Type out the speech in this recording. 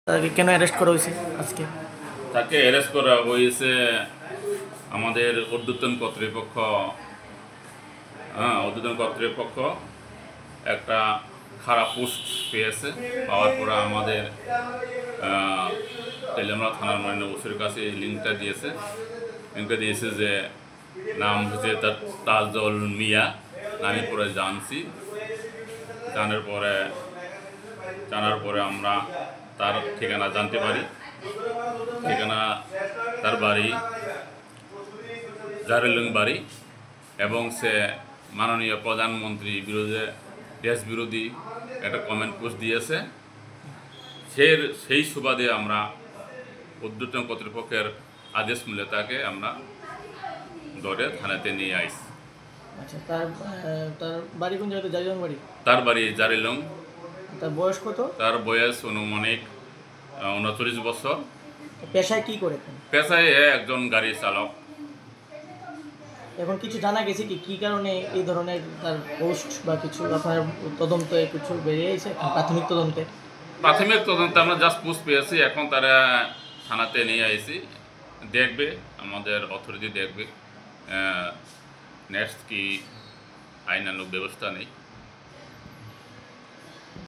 তাকে কেন অ্যারেস্ট করা হয়েছে আজকে? তাকে অ্যারেস্ট করা হয়েছে আমাদের ঊর্ধ্বতন কর্তৃপক্ষ। ঊর্ধ্বতন কর্তৃপক্ষ একটা খারাপ পোস্ট পেয়েছে, পাওয়ার পরে আমাদের তেলেমরা থানার মাননীয় ওসির কাছে এই লিঙ্কটা দিয়েছে যে নাম হচ্ছে তার তাজল মিয়া। আমি পরে জানার পরে আমরা তার ঠিকানা জানতে পারি। তার বাড়ি জারেলং বাড়ি, এবং সে মাননীয় প্রধানমন্ত্রী বিরুদ্ধে দেশ বিরোধী একটা কমেন্ট পোস্ট দিয়েছে। সেই সুবাদে আমরা ঊর্ধ্বতন কর্তৃপক্ষের আদেশ মিলে তাকে আমরা ধরে থানাতে নিয়ে আইছি। আচ্ছা, তার বাড়ি কোন জায়গাতে? জারিলং বাড়ি? তার বাড়ি জারিলং। তার বয়স কত? তার বয়স অনুমানিক 39 বছর। পেশায় কি করে? পেশায় একজন গাড়ি চালক। এখন কিছু জানা গেছে কি কারণে এই ধরনের তার পোস্ট বা কিছু আপনার তদন্তে কিছু বেরিয়ে এসেছে? প্রাথমিক তদন্তে আমরা জাস্ট পোস্ট পেয়েছি, এখন তারা থানাতে নিয়ে আইছি, দেখবে আমাদের অথরিটি দেখবে নেক্সট কি আইনানুগ ব্যবস্থা নেই।